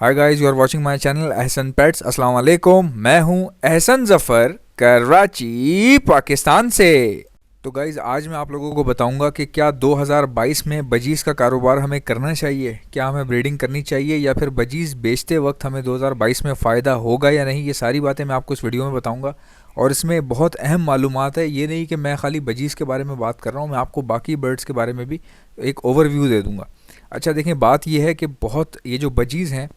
Hi guys, you are watching my channel Ehsan pets. अस्सलाम वालेकुम। मैं हूं एहसन जफर, कराची, पाकिस्तान से। तो गाइस, आज मैं आप लोगों को बताऊंगा कि क्या 2022 में बजीज़ का कारोबार हमें करना चाहिए, क्या हमें ब्रीडिंग करनी चाहिए या फिर बजीज़ बेचते वक्त हमें 2022 में फ़ायदा होगा या नहीं। ये सारी बातें मैं आपको इस वीडियो में बताऊंगा और इसमें बहुत अहम मालूमात है। ये नहीं कि मैं खाली बजीज़ के बारे में बात कर रहा हूँ, मैं आपको बाकी बर्ड्स के बारे में भी एक ओवरव्यू दे दूँगा। अच्छा देखें, बात यह है कि बहुत ये जो बजीज़ हैं,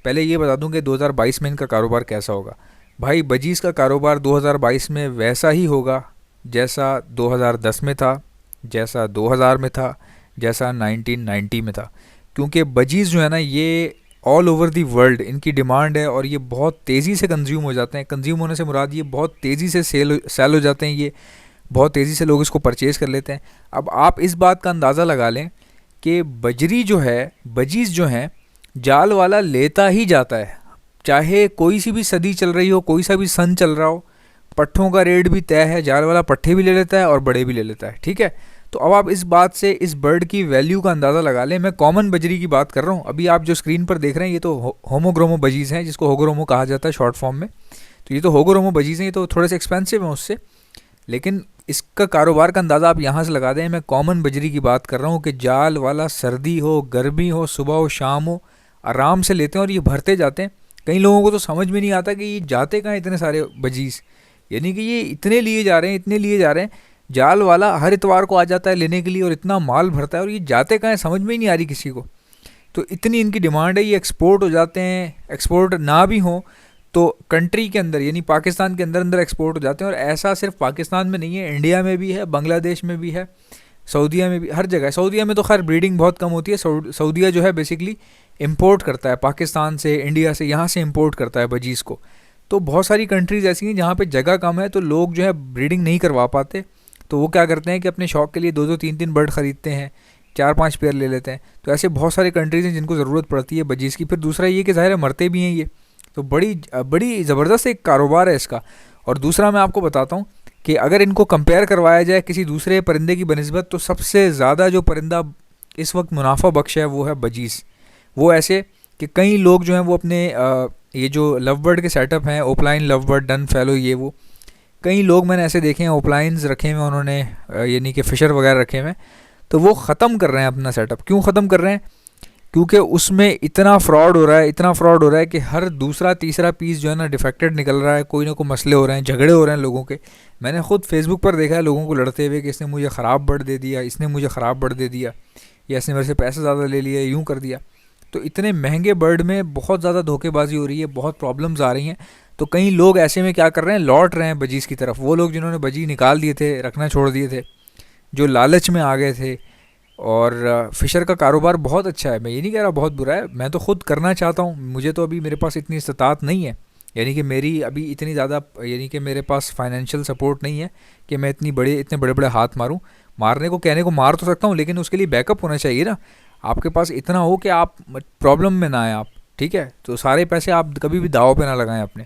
पहले ये बता दूं कि 2022 में इनका कारोबार कैसा होगा। भाई, बजीज़ का कारोबार 2022 में वैसा ही होगा जैसा 2010 में था, जैसा 2000 में था, जैसा 1990 में था। क्योंकि बजीज़ जो है ना, ये ऑल ओवर दी वर्ल्ड इनकी डिमांड है और ये बहुत तेज़ी से कंज्यूम हो जाते हैं। कंज्यूम होने से मुराद ये बहुत तेज़ी से सेल हो जाते हैं। ये बहुत तेज़ी से लोग इसको परचेज़ कर लेते हैं। अब आप इस बात का अंदाज़ा लगा लें कि बजरी जो है, बजीज़ जो हैं, जाल वाला लेता ही जाता है। चाहे कोई सी भी सदी चल रही हो, कोई सा भी सन चल रहा हो, पट्ठों का रेट भी तय है। जाल वाला पट्ठे भी ले लेता है और बड़े भी ले लेता है। ठीक है, तो अब आप इस बात से इस बर्ड की वैल्यू का अंदाज़ा लगा लें। मैं कॉमन बजरी की बात कर रहा हूँ। अभी आप जो स्क्रीन पर देख रहे हैं, ये तो होमोग्रोमो बजीज़ हैं, जिसको होगोरोमो कहा जाता है शॉर्ट फॉर्म में। तो ये तो होगोरोमो बजीज़ हैं, ये तो थोड़े से एक्सपेंसिव हैं उससे, लेकिन इसका कारोबार का अंदाज़ा आप यहाँ से लगा दें। मैं कॉमन बजरी की बात कर रहा हूँ कि जाल वाला सर्दी हो, गर्मी हो, सुबह हो, शाम हो, आराम से लेते हैं और ये भरते जाते हैं। कई लोगों को तो समझ में नहीं आता कि ये जाते कहाँ इतने सारे बजीज़, यानी कि ये इतने लिए जा रहे हैं, इतने लिए जा रहे हैं। जाल वाला हर इतवार को आ जाता है लेने के लिए और इतना माल भरता है, और ये जाते कहाँ हैं समझ में ही नहीं आ रही किसी को। तो इतनी इनकी डिमांड है, ये एक्सपोर्ट हो जाते हैं। एक्सपोर्ट ना भी हो तो कंट्री के अंदर, यानी पाकिस्तान के अंदर अंदर एक्सपोर्ट हो जाते हैं। और ऐसा सिर्फ पाकिस्तान में नहीं है, इंडिया में भी है, बांग्लादेश में भी है, सऊदीया में भी, हर जगह। सऊदीया में तो खैर ब्रीडिंग बहुत कम होती है। सऊदीया जो है बेसिकली इंपोर्ट करता है पाकिस्तान से, इंडिया से, यहाँ से इंपोर्ट करता है बजीज़ को। तो बहुत सारी कंट्रीज़ ऐसी हैं जहाँ पे जगह कम है, तो लोग जो है ब्रीडिंग नहीं करवा पाते। तो वो क्या करते हैं कि अपने शौक़ के लिए दो दो तीन तीन बर्ड ख़रीदते हैं, चार पांच पेयर ले लेते हैं। तो ऐसे बहुत सारे कंट्रीज़ हैं जिनको ज़रूरत पड़ती है बजीज़ की। फिर दूसरा ये कि ज़ाहिर है मरते भी हैं ये, तो बड़ी बड़ी ज़बरदस्त एक कारोबार है इसका। और दूसरा मैं आपको बताता हूँ कि अगर इनको कंपेयर करवाया जाए किसी दूसरे परिंदे की बनिस्बत, तो सबसे ज़्यादा जो परिंदा इस वक्त मुनाफा बख्श है वो है बजीज़। वो ऐसे कि कई लोग जो हैं वो अपने ये जो लव बर्ड के सेटअप हैं, ओपलाइन, लव बर्ड, डन फैलो, ये वो कई लोग मैंने ऐसे देखे हैं, ओपलाइंस रखे हुए उन्होंने, यानी कि फ़िशर वगैरह रखे हुए हैं। तो वो ख़त्म कर रहे हैं अपना सेटअप। क्यों ख़त्म कर रहे हैं? क्योंकि उसमें इतना फ्रॉड हो रहा है, इतना फ्रॉड हो रहा है कि हर दूसरा तीसरा पीस जो है ना डिफेक्टेड निकल रहा है। कोई ना कोई मसले हो रहे हैं, झगड़े हो रहे हैं लोगों के। मैंने खुद फेसबुक पर देखा है लोगों को लड़ते हुए कि इसने मुझे ख़राब बर्ड दे दिया, इसने मुझे ख़राब बर्ड दे दिया, या इसने मेरे से पैसे ज़्यादा ले लिया, यूँ कर दिया। तो इतने महंगे बर्ड में बहुत ज़्यादा धोखेबाजी हो रही है, बहुत प्रॉब्लम्स आ रही हैं। तो कई लोग ऐसे में क्या कर रहे हैं, लौट रहे हैं बजीज़ की तरफ। वो लोग जिन्होंने बजी निकाल दिए थे, रखना छोड़ दिए थे, जो लालच में आ गए थे। और फ़िशर का कारोबार बहुत अच्छा है, मैं ये नहीं कह रहा बहुत बुरा है। मैं तो ख़ुद करना चाहता हूँ, मुझे तो अभी मेरे पास इतनी इस्तात नहीं है, यानी कि मेरी अभी इतनी ज़्यादा, यानी कि मेरे पास फाइनेंशियल सपोर्ट नहीं है कि मैं इतने बड़े बड़े हाथ मारूँ। मारने को, कहने को मार तो सकता हूँ, लेकिन उसके लिए बैकअप होना चाहिए ना। आपके पास इतना हो कि आप प्रॉब्लम में ना आए आप, ठीक है। तो सारे पैसे आप कभी भी दाव पे ना लगाएं अपने।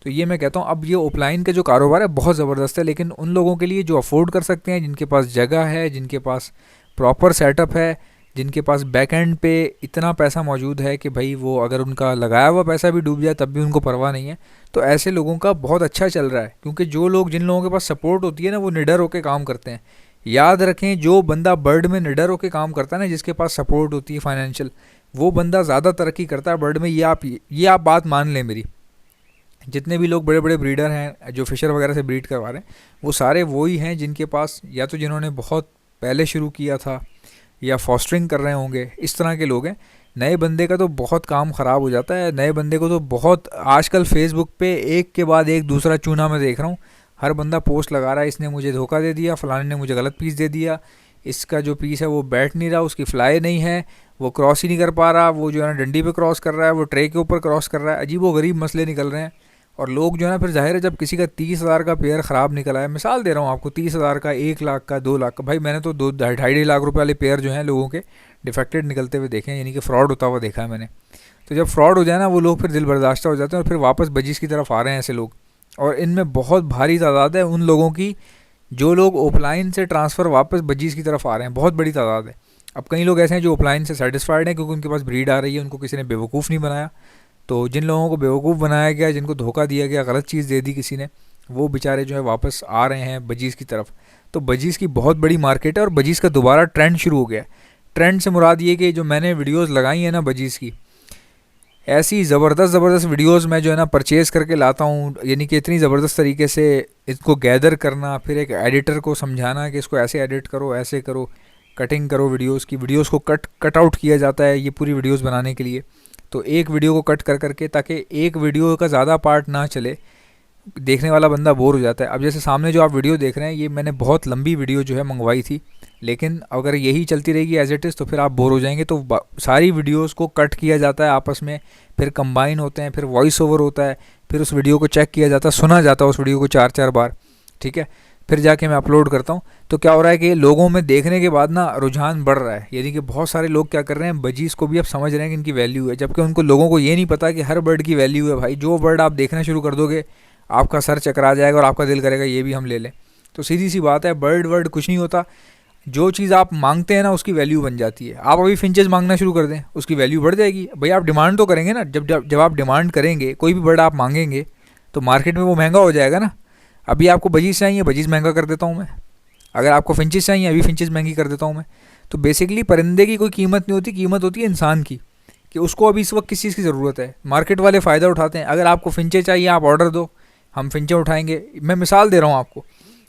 तो ये मैं कहता हूँ। अब ये ऑफलाइन का जो कारोबार है बहुत ज़बरदस्त है, लेकिन उन लोगों के लिए जो अफोर्ड कर सकते हैं, जिनके पास जगह है, जिनके पास प्रॉपर सेटअप है, जिनके पास बैक एंड पे इतना पैसा मौजूद है कि भाई वो अगर उनका लगाया हुआ पैसा भी डूब जाए तब भी उनको परवाह नहीं है, तो ऐसे लोगों का बहुत अच्छा चल रहा है। क्योंकि जो लोग, जिन लोगों के पास सपोर्ट होती है ना, वो निडर होकर काम करते हैं। याद रखें, जो बंदा बर्ड में निडर होकर काम करता है ना, जिसके पास सपोर्ट होती है फाइनेंशियल, वो बंदा ज़्यादा तरक्की करता है बर्ड में। ये आप बात मान लें मेरी। जितने भी लोग बड़े बड़े ब्रीडर हैं जो फ़िशर वगैरह से ब्रीड करवा रहे हैं, वो सारे वही हैं जिनके पास, या तो जिन्होंने बहुत पहले शुरू किया था, या फॉस्टरिंग कर रहे होंगे, इस तरह के लोग हैं। नए बंदे का तो बहुत काम ख़राब हो जाता है। नए बंदे को तो बहुत, आजकल फेसबुक पे एक के बाद एक दूसरा चूना मैं देख रहा हूँ। हर बंदा पोस्ट लगा रहा है, इसने मुझे धोखा दे दिया, फ़लाने ने मुझे गलत पीस दे दिया, इसका जो पीस है वो बैठ नहीं रहा, उसकी फ्लाई नहीं है, वो क्रॉस ही नहीं कर पा रहा, वो जो है ना डंडी पे क्रॉस कर रहा है, वो ट्रे के ऊपर क्रॉस कर रहा है। अजीब व गरीब मसले निकल रहे हैं। और लोग जो है ना, फिर जाहिर है जब किसी का 30,000 का पेयर ख़राब निकला है, मिसाल दे रहा हूँ आपको, 30,000 का, 1 लाख का, 2 लाख का, भाई मैंने तो 2-2.5 लाख रुपए वाले पेयर जो हैं लोगों के डिफेक्टेड निकलते हुए देखे हैं, यानी कि फ़्रॉड होता हुआ देखा है मैंने। तो जब फ्रॉड हो जाए ना, वो लोग फिर दिल बर्दाश्त हो जाते हैं और फिर वापस बजीज़ की तरफ आ रहे हैं ऐसे लोग। और इनमें बहुत भारी तादाद है उन लोगों की जो लोग ऑफलाइन से ट्रांसफ़र वापस बजीज़ की तरफ आ रहे हैं, बहुत बड़ी तादाद है। अब कई लोग ऐसे हैं जो ऑफलाइन से सेटिस्फाइड हैं क्योंकि उनके पास ब्रीड आ रही है, उनको किसी ने बेवकूफ़ नहीं बनाया। तो जिन लोगों को बेवकूफ़ बनाया गया, जिनको धोखा दिया गया, गलत चीज़ दे दी किसी ने, वो बेचारे जो है वापस आ रहे हैं बजीज़ की तरफ। तो बजीज़ की बहुत बड़ी मार्केट है और बजीज़ का दोबारा ट्रेंड शुरू हो गया है। ट्रेंड से मुराद ये कि जो मैंने वीडियोस लगाई हैं ना बजीज़ की, ऐसी ज़बरदस्त वीडियोस मैं जो है ना परचेज़ करके लाता हूँ, यानी कि इतनी ज़बरदस्त तरीके से इसको गैदर करना, फिर एक एडिटर को समझाना कि इसको ऐसे एडिट करो, ऐसे करो, कटिंग करो वीडियोस की, वीडियोस को कट आउट किया जाता है ये पूरी वीडियोस बनाने के लिए। तो एक वीडियो को कट कर करके, ताकि एक वीडियो का ज़्यादा पार्ट ना चले, देखने वाला बंदा बोर हो जाता है। अब जैसे सामने जो आप वीडियो देख रहे हैं, ये मैंने बहुत लंबी वीडियो जो है मंगवाई थी, लेकिन अगर यही चलती रहेगी एज इट इज़ तो फिर आप बोर हो जाएंगे। तो सारी वीडियोस को कट किया जाता है आपस में, फिर कंबाइन होते हैं, फिर वॉइस ओवर होता है, फिर उस वीडियो को चेक किया जाता है, सुना जाता है उस वीडियो को 4-4 बार, ठीक है। फिर जाके मैं अपलोड करता हूँ। तो क्या हो रहा है कि लोगों में देखने के बाद ना रुझान बढ़ रहा है, यानी कि बहुत सारे लोग क्या कर रहे हैं, बजीज़ को भी अब समझ रहे हैं कि इनकी वैल्यू है, जबकि उनको लोगों को ये नहीं पता कि हर बर्ड की वैल्यू है भाई। जो बर्ड आप देखना शुरू कर दोगे आपका सर चकरा जाएगा और आपका दिल करेगा ये भी हम ले लें। तो सीधी सी बात है, बर्ड वर्ड कुछ नहीं होता, जो चीज़ आप मांगते हैं ना उसकी वैल्यू बन जाती है। आप अभी फिंचेस मांगना शुरू कर दें, उसकी वैल्यू बढ़ जाएगी। भाई आप डिमांड तो करेंगे ना, जब आप डिमांड करेंगे, कोई भी बर्ड आप मांगेंगे तो मार्केट में वो महंगा हो जाएगा ना। अभी आपको बजीज़ चाहिए, बजीज़ महंगा कर देता हूँ मैं। अगर आपको फिंचेस चाहिए, अभी फिंचेस महंगी कर देता हूँ मैं। तो बेसिकली परिंदे की कोई कीमत नहीं होती, कीमत होती है इंसान की, कि उसको अभी इस वक्त किस चीज़ की ज़रूरत है। मार्केट वाले फ़ायदा उठाते हैं। अगर आपको फिंचे चाहिए, आप ऑर्डर दो, हम फिंचे उठाएंगे। मैं मिसाल दे रहा हूँ आपको।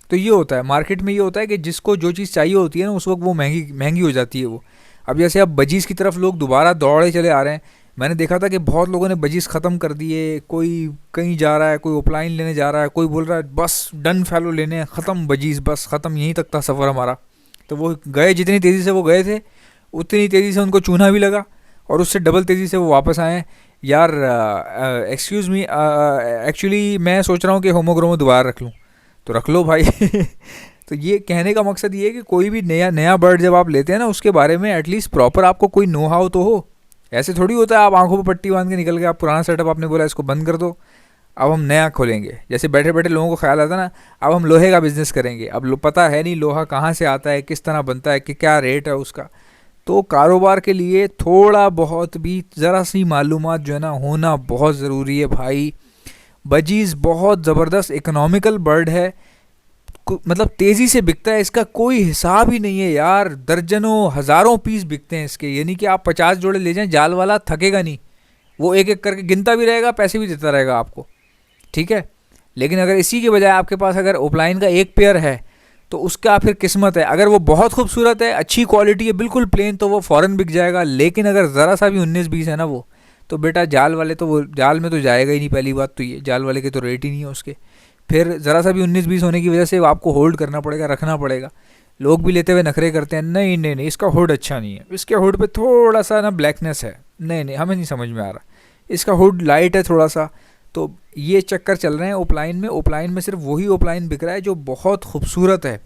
तो ये होता है मार्केट में, ये होता है कि जिसको जो चीज़ चाहिए होती है ना उस वक्त वो महंगी हो जाती है वो। अब जैसे अब बजीज़ की तरफ लोग दोबारा दौड़े चले आ रहे हैं। मैंने देखा था कि बहुत लोगों ने बजीज़ ख़त्म कर दिए, कोई कहीं जा रहा है, कोई ऑफलाइन लेने जा रहा है, कोई बोल रहा है बस डन फैलो लेने, ख़त्म बजीज़, बस ख़त्म, यहीं तक था सफ़र हमारा। तो वो गए, जितनी तेज़ी से वो गए थे उतनी तेज़ी से उनको चूना भी लगा और उससे डबल तेज़ी से वो वापस आए। यार एक्सक्यूज़ मी, एक्चुअली मैं सोच रहा हूँ कि होमोग्रोमो दोबारा रख लूँ। तो रख लो भाई। तो ये कहने का मकसद ये है कि कोई भी नया बर्ड जब आप लेते हैं ना उसके बारे में एटलीस्ट प्रॉपर आपको कोई नो हाउ तो हो। ऐसे थोड़ी होता है आप आंखों पर पट्टी बांध के निकल गए, आप पुराना सेटअप आपने बोला इसको बंद कर दो, अब हम नया खोलेंगे। जैसे बैठे बैठे लोगों को ख्याल आता ना, अब हम लोहे का बिज़नेस करेंगे। अब पता है नहीं लोहा कहाँ से आता है, किस तरह बनता है, कि क्या रेट है उसका। तो कारोबार के लिए थोड़ा बहुत भी ज़रा सी मालूमात जो है ना होना बहुत ज़रूरी है भाई। बजीज़ बहुत ज़बरदस्त इकोनॉमिकल बर्ड है, मतलब तेज़ी से बिकता है, इसका कोई हिसाब ही नहीं है यार। दर्जनों हज़ारों पीस बिकते हैं इसके, यानी कि आप 50 जोड़े ले जाएं, जाल वाला थकेगा नहीं, वो एक एक करके गिनता भी रहेगा, पैसे भी देता रहेगा आपको, ठीक है। लेकिन अगर इसी के बजाय आपके पास अगर ऑफलाइन का एक पेयर है तो उसका फिर किस्मत है। अगर वो बहुत खूबसूरत है, अच्छी क्वालिटी है, बिल्कुल प्लेन, तो वो फ़ौरन बिक जाएगा। लेकिन अगर ज़रा सा भी 19-20 है ना वो, तो बेटा जाल वाले तो वो जाल में तो जाएगा ही नहीं। पहली बात तो ये, जाल वाले के तो रेट ही नहीं है उसके। फिर ज़रा सा भी 19-20 होने की वजह से आपको होल्ड करना पड़ेगा, रखना पड़ेगा। लोग भी लेते हुए नखरे करते हैं, नहीं नहीं नहीं इसका हुड अच्छा नहीं है, इसके हुड पे थोड़ा सा ना ब्लैकनेस है, नहीं नहीं हमें नहीं समझ में आ रहा, इसका हुड लाइट है थोड़ा सा। तो ये चक्कर चल रहे हैं ओपलाइन में। ओपलाइन में सिर्फ वही ओपलाइन बिक रहा है जो बहुत खूबसूरत है,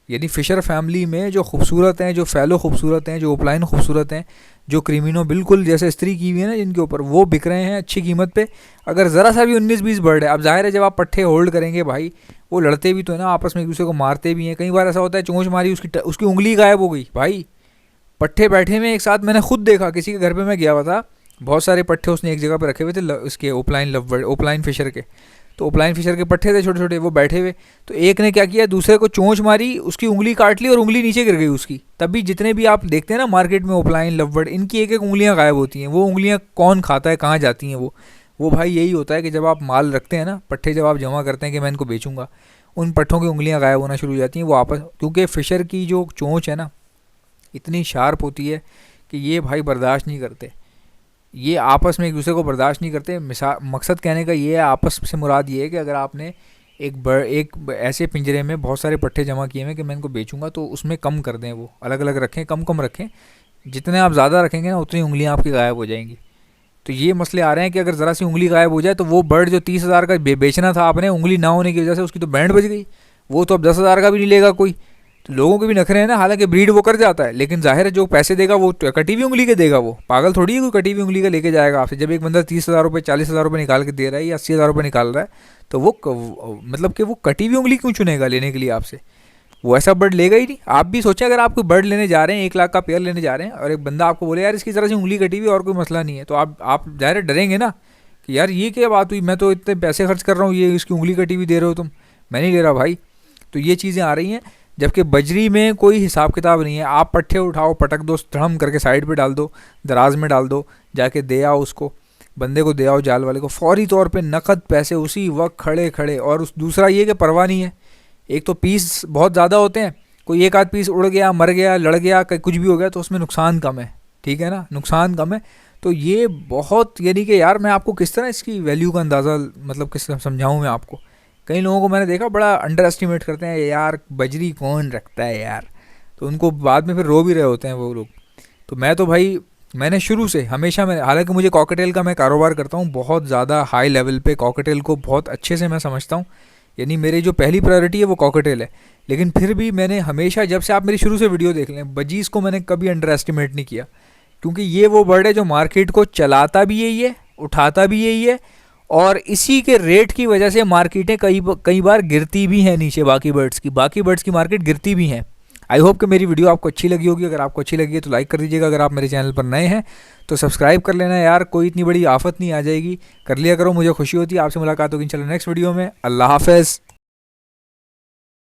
यानी फ़िशर फैमिली में जो खूबसूरत हैं, जो फैलो खूबसूरत हैं, जो ओपलाइन खूबसूरत हैं, जो क्रीमिनो बिल्कुल जैसे स्त्री की हुई है ना जिनके ऊपर, वो बिक रहे हैं अच्छी कीमत पे। अगर ज़रा सा भी 19-20 बर्ड है, अब जाहिर है जब आप पट्टे होल्ड करेंगे भाई, वो लड़ते भी तो है ना आपस में, एक दूसरे को मारते भी हैं। कई बार ऐसा होता है चोंच मारी, उसकी उंगली गायब हो गई भाई, पट्टे बैठे में एक साथ। मैंने खुद देखा, किसी के घर पे मैं गया हुआ था, बहुत सारे पट्टे उसने एक जगह पे रखे हुए थे इसके ओपलाइन लव ओपलाइन फिशर के। तो ओपलाइन फिशर के पट्टे थे छोटे छोटे, वो बैठे हुए। तो एक ने क्या किया, दूसरे को चोंच मारी, उसकी उंगली काट ली और उंगली नीचे गिर गई उसकी। तब भी जितने भी आप देखते हैं ना मार्केट में ओपलाइन लवबर्ड, इनकी एक एक उंगलियां गायब होती हैं। वो उंगलियां कौन खाता है, कहाँ जाती हैं वो भाई यही होता है कि जब आप माल रखते हैं ना, पट्टे जब आप जमा करते हैं कि मैं इनको बेचूंगा, उन पट्टों की उंगलियाँ गायब होना शुरू हो जाती हैं। वो आपस, क्योंकि फ़िशर की जो चोंच है ना इतनी शार्प होती है कि ये भाई बर्दाश्त नहीं करते, ये आपस में एक दूसरे को बर्दाश्त नहीं करते। मकसद कहने का ये है, आपस से मुराद ये है कि अगर आपने एक ऐसे पिंजरे में बहुत सारे पट्टे जमा किए हैं कि मैं इनको बेचूंगा, तो उसमें कम कर दें, वो अलग अलग रखें, कम कम रखें। जितने आप ज़्यादा रखेंगे ना उतनी उंगलियां आपकी गायब हो जाएंगी। तो ये मसले आ रहे हैं कि अगर ज़रा सी उंगली गायब हो जाए तो वो बर्ड जो 30,000 का बेचना था आपने, उंगली ना होने की वजह से उसकी तो बैंड बज गई, वो तो अब 10,000 का भी नहीं लेगा कोई। तो लोगों के भी नखरे हैं ना, हालांकि ब्रीड वो कर जाता है, लेकिन जाहिर है जो पैसे देगा वो कटी हुई उंगली के देगा। वो पागल थोड़ी है कोई कटी हुई उंगली का लेके जाएगा आपसे। जब एक बंदा 30,000 रुपये 40,000 रुपये निकाल के दे रहा है या 80,000 रुपये निकाल रहा है, तो वो मतलब कि वो कटी हुई उंगली क्यों चुनेगा लेने के लिए आपसे। वो ऐसा बर्ड लेगा ही नहीं। आप भी सोचें, अगर आप कोई बर्ड लेने जा रहे हैं, 1 लाख का पेयर लेने जा रहे हैं, और एक बंदा आपको बोले यार इसकी ज़रा सी उंगली कटी हुई और कोई मसला नहीं है, तो आप ज़ाहिर डरेंगे ना कि यार ये क्या बात हुई, मैं तो इतने पैसे खर्च कर रहा हूँ, ये इसकी उंगली कटी हुई दे रहे हो तुम, मैं नहीं ले रहा भाई। तो ये चीज़ें आ रही हैं, जबकि बजरी में कोई हिसाब किताब नहीं है। आप पट्ठे उठाओ, पटक दो, धड़म करके साइड पे डाल दो, दराज में डाल दो, जाके दे आओ उसको, बंदे को दे आओ, जाल वाले को, फौरी तौर पे नकद पैसे उसी वक्त खड़े खड़े। और उस दूसरा ये कि परवाह नहीं है, एक तो पीस बहुत ज़्यादा होते हैं, कोई एक आध पीस उड़ गया, मर गया, लड़ गया, कुछ भी हो गया तो उसमें नुकसान कम है, ठीक है ना, नुकसान कम है। तो ये बहुत, यानी कि यार मैं आपको किस तरह इसकी वैल्यू का अंदाज़ा, मतलब किस तरह समझाऊँ मैं आपको। कई लोगों को मैंने देखा बड़ा अंडर एस्टिमेट करते हैं, यार बजरी कौन रखता है यार, तो उनको बाद में फिर रो भी रहे होते हैं वो लोग। तो मैं तो भाई, मैंने शुरू से हमेशा, मैं हालांकि मुझे कॉकटेल का मैं कारोबार करता हूँ बहुत ज़्यादा हाई लेवल पे, कॉकटेल को बहुत अच्छे से मैं समझता हूँ, यानी मेरी जो पहली प्रायोरिटी है वो कॉकटेल है। लेकिन फिर भी मैंने हमेशा, जब से आप मेरी शुरू से वीडियो देख लें, बजीज़ को मैंने कभी अंडर एस्टिमेट नहीं किया, क्योंकि ये वो बर्ड है जो मार्केट को चलाता भी यही है, उठाता भी यही है, और इसी के रेट की वजह से मार्केटें कई बार गिरती भी हैं नीचे, बाकी बर्ड्स की मार्केट गिरती भी हैं। आई होप कि मेरी वीडियो आपको अच्छी लगी होगी। अगर आपको अच्छी लगी है तो लाइक कर दीजिएगा, अगर आप मेरे चैनल पर नए हैं तो सब्सक्राइब कर लेना यार, कोई इतनी बड़ी आफत नहीं आ जाएगी, कर लिया करो, मुझे खुशी होती है। आपसे मुलाकात होगी इंशाल्लाह नेक्स्ट वीडियो में। अल्लाह हाफ़िज़।